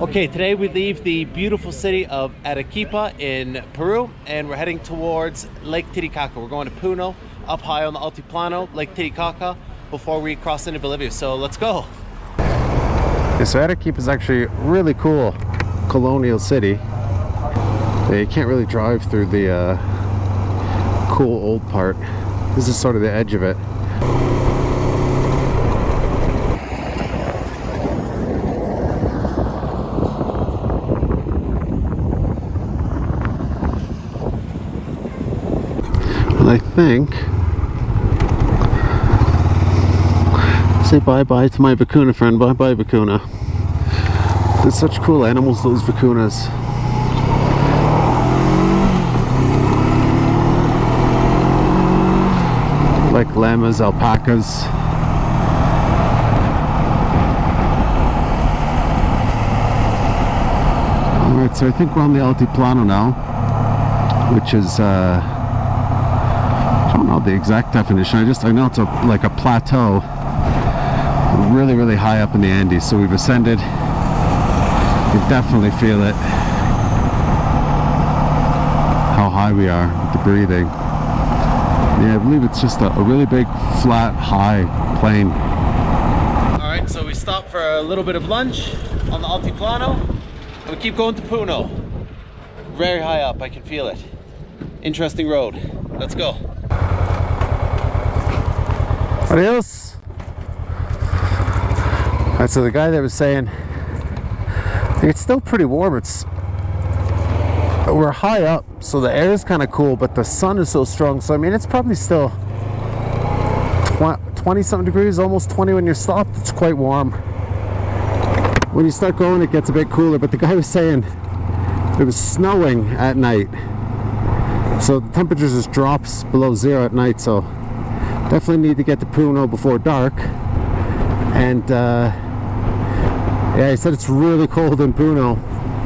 Okay, today we leave the beautiful city of Arequipa in Peru and we're heading towards Lake Titicaca. We're going to Puno, up high on the Altiplano, Lake Titicaca, before we cross into Bolivia. So let's go. Yeah, so Arequipa is actually a really cool colonial city. You can't really drive through the cool old part. This is sort of the edge of it. Well, I think say bye-bye to my vacuna friend. Bye-bye, vacuna. They're such cool animals, those vacunas. Like llamas, alpacas. Alright, so I think we're on the Altiplano now, which is, I don't know the exact definition, I know it's like a plateau, really, really high up in the Andes, so we've ascended. You can definitely feel it, how high we are with the breathing. Yeah, I believe it's just a really big, flat, high plain. Alright, so we stopped for a little bit of lunch on the Altiplano and we keep going to Puno. Very high up, I can feel it. Interesting road. Let's go. Adios! Alright, so the guy that was saying, it's still pretty warm. We're high up, so the air is kind of cool, but the sun is so strong. So I mean, it's probably still 20 something degrees, almost 20 when you're stopped. It's quite warm. When you start going, it gets a bit cooler. But the guy was saying it was snowing at night, so the temperature just drops below zero at night. So definitely need to get to Puno before dark. And yeah, he said it's really cold in Puno.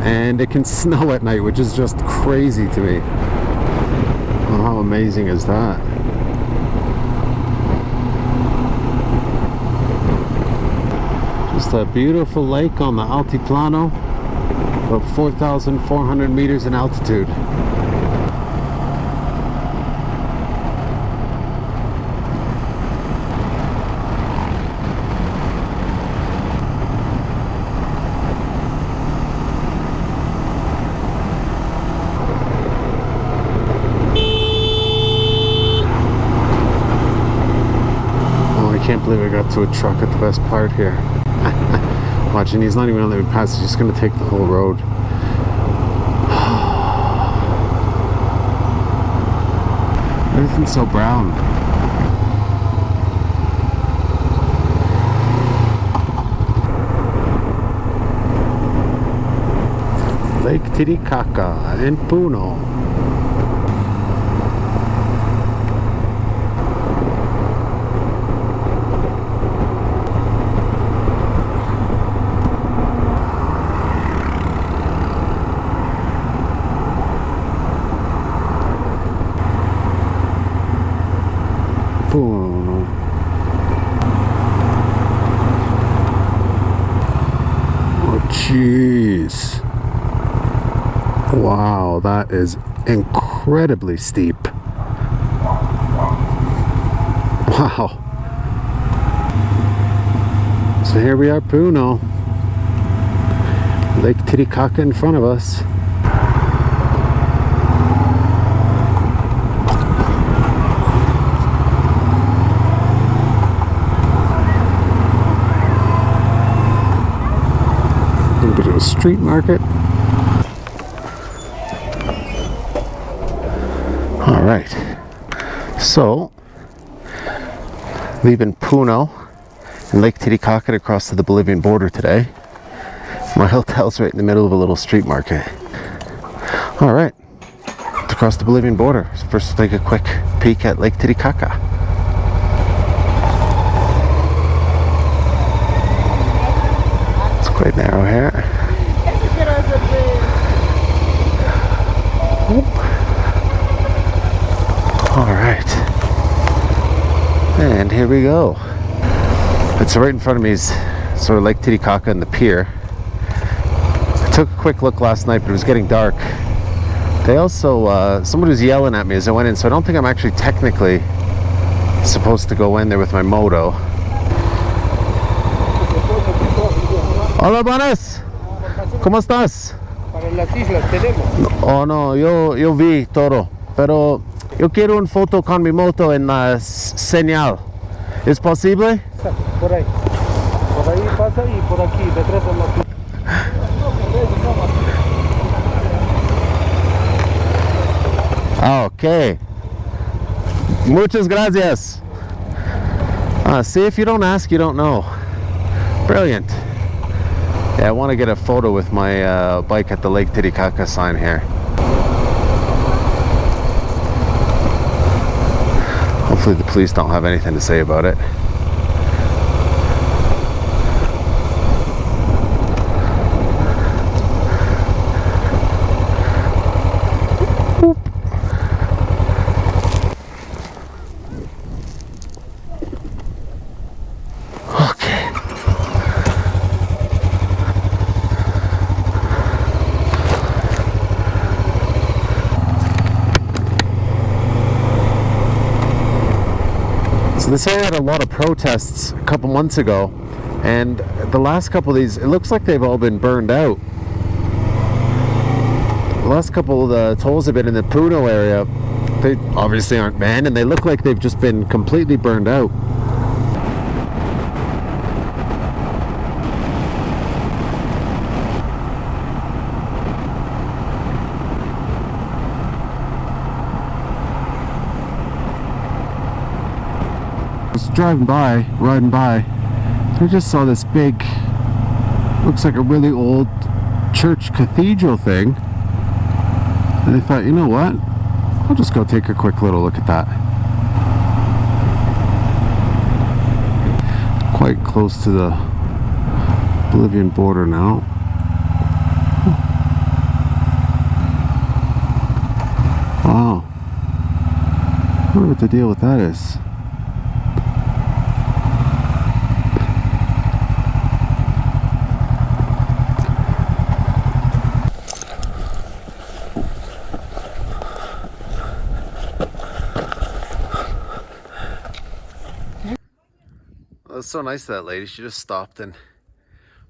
And it can snow at night, which is just crazy to me. Well, how amazing is that? Just a beautiful lake on the Altiplano, about 4,400 meters in altitude. I can't believe I got to a truck at the best part here. Watch, and he's not even gonna let me pass, he's just gonna take the whole road. Everything's so brown. Lake Titicaca in Puno. Puno. Oh jeez. Wow, that is incredibly steep. Wow. So here we are, Puno. Lake Titicaca in front of us. Bit of a street market. All right, so leaving Puno and Lake Titicaca to cross to the Bolivian border today. My hotel's right in the middle of a little street market. All right, to cross the Bolivian border. So first, we'll take a quick peek at Lake Titicaca. Quite narrow here. All right, and here we go. It's right in front of me is sort of Lake Titicaca and the pier. Took a quick look last night, but it was getting dark. They also, somebody was yelling at me as I went in, so I don't think I'm actually technically supposed to go in there with my Moto. Hola, buenas. ¿Cómo estás? Para las islas tenemos. Oh, no, yo vi todo, pero yo quiero una foto con mi moto en la señal. ¿Es posible? Por ahí. Por ahí pasa y por aquí, detrás de la... Okay. Muchas gracias. See, if you don't ask, you don't know. Brilliant. Yeah, I want to get a photo with my bike at the Lake Titicaca sign here. Hopefully the police don't have anything to say about it. This area had a lot of protests a couple months ago, and the last couple of these, it looks like they've all been burned out. The last couple of the tolls have been in the Puno area. They obviously aren't banned, and they look like they've just been completely burned out. Driving by, riding by, I just saw this big, looks like a really old church cathedral thing, and I thought, you know what, I'll just go take a quick little look at that. Quite close to the Bolivian border now. Wow, I wonder what the deal with that is. Well, it's so nice of that lady. She just stopped, and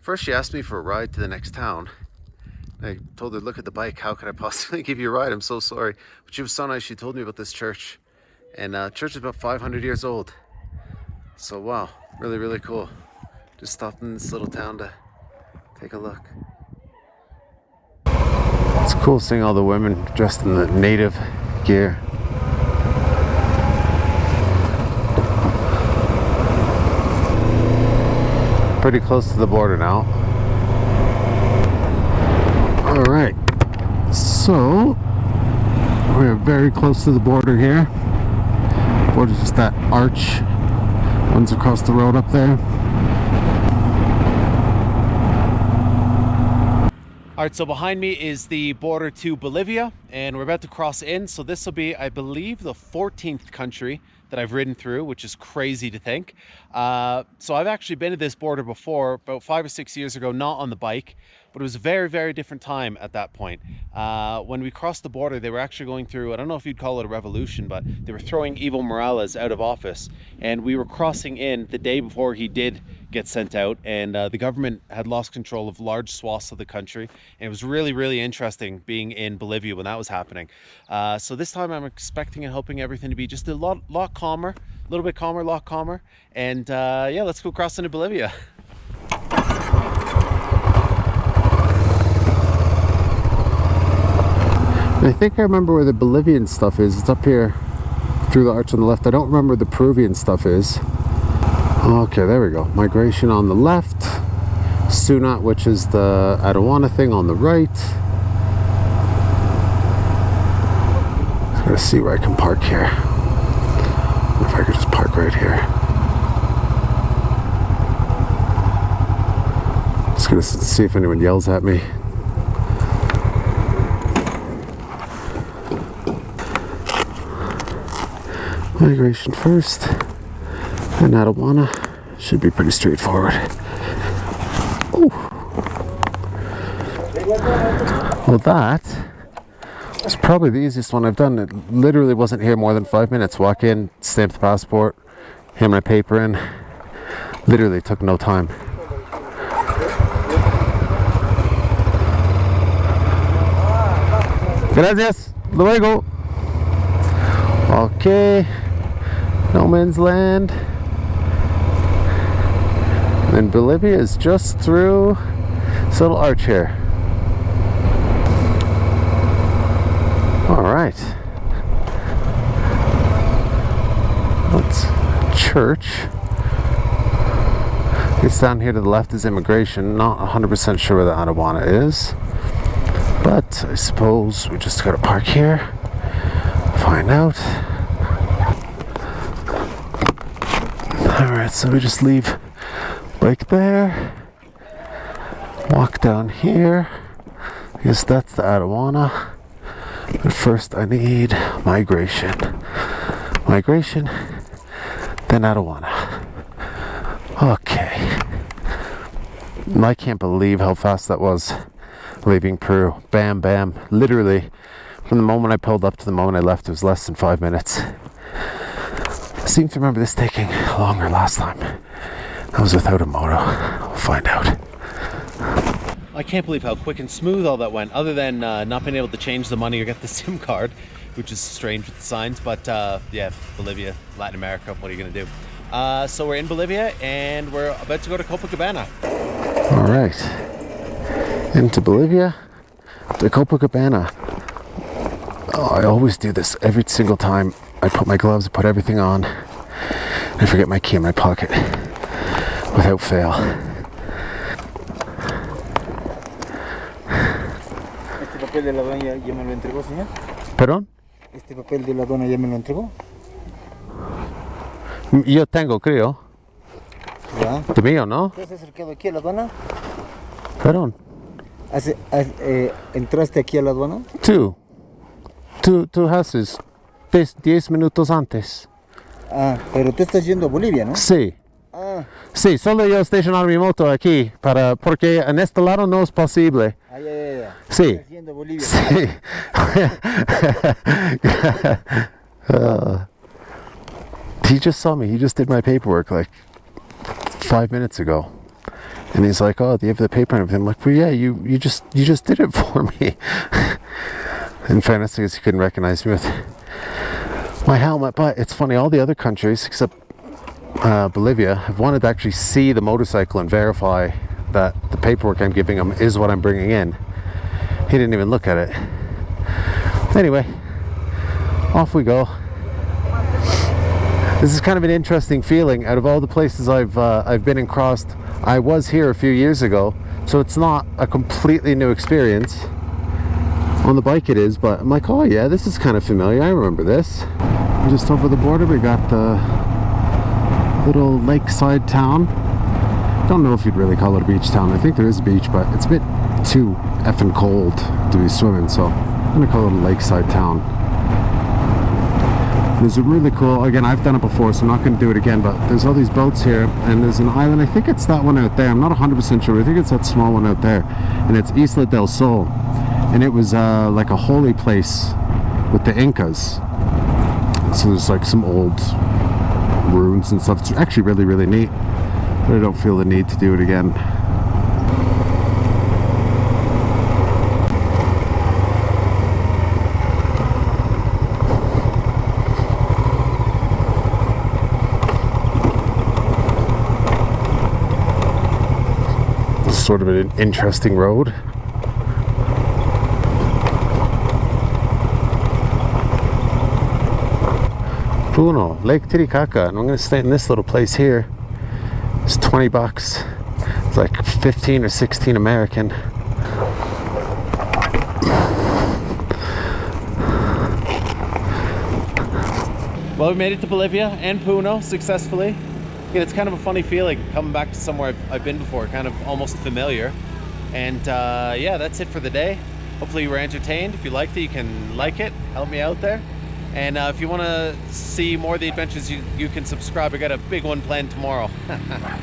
first she asked me for a ride to the next town. I told her, look at the bike, how could I possibly give you a ride? I'm so sorry. But she was so nice. She told me about this church, and church is about 500 years old. So wow, really, really cool. Just stopped in this little town to take a look. It's cool seeing all the women dressed in the native gear. Pretty close to the border now. All right, so we're very close to the border here. The border's just that arch runs across the road up there. All right, so behind me is the border to Bolivia, and we're about to cross in. So this will be, I believe, the 14th country that I've ridden through, which is crazy to think. So I've actually been to this border before, about 5 or 6 years ago, not on the bike, but it was a very, very different time at that point. When we crossed the border, they were actually going through, I don't know if you'd call it a revolution, but they were throwing Evo Morales out of office. And we were crossing in the day before he did get sent out, and the government had lost control of large swaths of the country. And it was really, really interesting being in Bolivia when that was happening. So this time I'm expecting and hoping everything to be just a lot calmer, a little bit calmer, a lot calmer. And yeah, let's go cross into Bolivia. I think I remember where the Bolivian stuff is. It's up here through the arch on the left. I don't remember where the Peruvian stuff is. Okay, there we go. Migration on the left. Sunat, which is the Aduana thing, on the right. Gotta see where I can park here. If I could just park right here. Just gonna see if anyone yells at me. Migration first, and Aduana should be pretty straightforward. Ooh. Well, that was probably the easiest one I've done. It literally wasn't here more than 5 minutes. Walk in, stamp the passport, hand my paper in. Literally took no time. Gracias. Luego. Okay. No man's land. And Bolivia is just through this little arch here. Alright. That's church. It's down here to the left is immigration. Not 100% sure where the Aduana is. But I suppose we just gotta park here. Find out. Alright, so we just leave bike there. Walk down here. I guess that's the Aduana. But first I need migration. Migration, then Aduana. Okay. I can't believe how fast that was leaving Peru. Bam, bam. Literally, from the moment I pulled up to the moment I left, it was less than 5 minutes. I seem to remember this taking longer last time. That was without a Moto. We'll find out. I can't believe how quick and smooth all that went, other than not being able to change the money or get the SIM card, which is strange with the signs, but yeah, Bolivia, Latin America, what are you gonna do? So we're in Bolivia and we're about to go to Copacabana. All right, into Bolivia, to Copacabana. Oh, I always do this every single time. I put my gloves, I put everything on, and I forget my key in my pocket, without fail. ¿Este papel de la aduana ya me lo entregó, señor? ¿Perdón? ¿Este papel de la aduana ya me lo entregó? Yo tengo, creo. Ya. De mío, ¿no? ¿Te has acercado aquí a la aduana? Perdón. ¿Entraste aquí a la aduana? Tú haces 10 minutos antes. Ah, pero tú estás yendo a Bolivia, ¿no? Sí. Ah, Sí, solo yo estacionar mi moto aquí porque en este lado no es posible. ya. Sí. Estás yendo a Bolivia. Sí. He just saw me. He just did my paperwork like 5 minutes ago. And he's like, "Oh, do you have the paper and everything?" I'm like, "Well, yeah, you just did it for me." In fairness, I guess he couldn't recognize me with my helmet. But it's funny, all the other countries except Bolivia have wanted to actually see the motorcycle and verify that the paperwork I'm giving him is what I'm bringing in. He didn't even look at it. Anyway, off we go. This is kind of an interesting feeling. Out of all the places I've been and crossed, I was here a few years ago, so it's not a completely new experience. On the bike it is, but I'm like, oh yeah, this is kind of familiar. I remember this. Just over the border we got the little lakeside town. Don't know if you'd really call it a beach town. I think there is a beach, but it's a bit too effing cold to be swimming, so I'm gonna call it a lakeside town. There's a really cool, again, I've done it before, so I'm not going to do it again, but there's all these boats here, and there's an island, I think it's that one out there, I'm not 100% sure, I think it's that small one out there, and it's Isla del Sol, and it was like a holy place with the Incas, so there's like some old ruins and stuff. It's actually really, really neat, but I don't feel the need to do it again. Sort of an interesting road. Puno, Lake Titicaca, and I'm going to stay in this little place here. It's 20 bucks. It's like 15 or 16 American. Well, we made it to Bolivia and Puno successfully. Again, it's kind of a funny feeling coming back to somewhere I've been before, kind of almost familiar. And yeah, that's it for the day. Hopefully you were entertained. If you liked it, you can like it, help me out there. And if you want to see more of the adventures, you can subscribe. I got a big one planned tomorrow.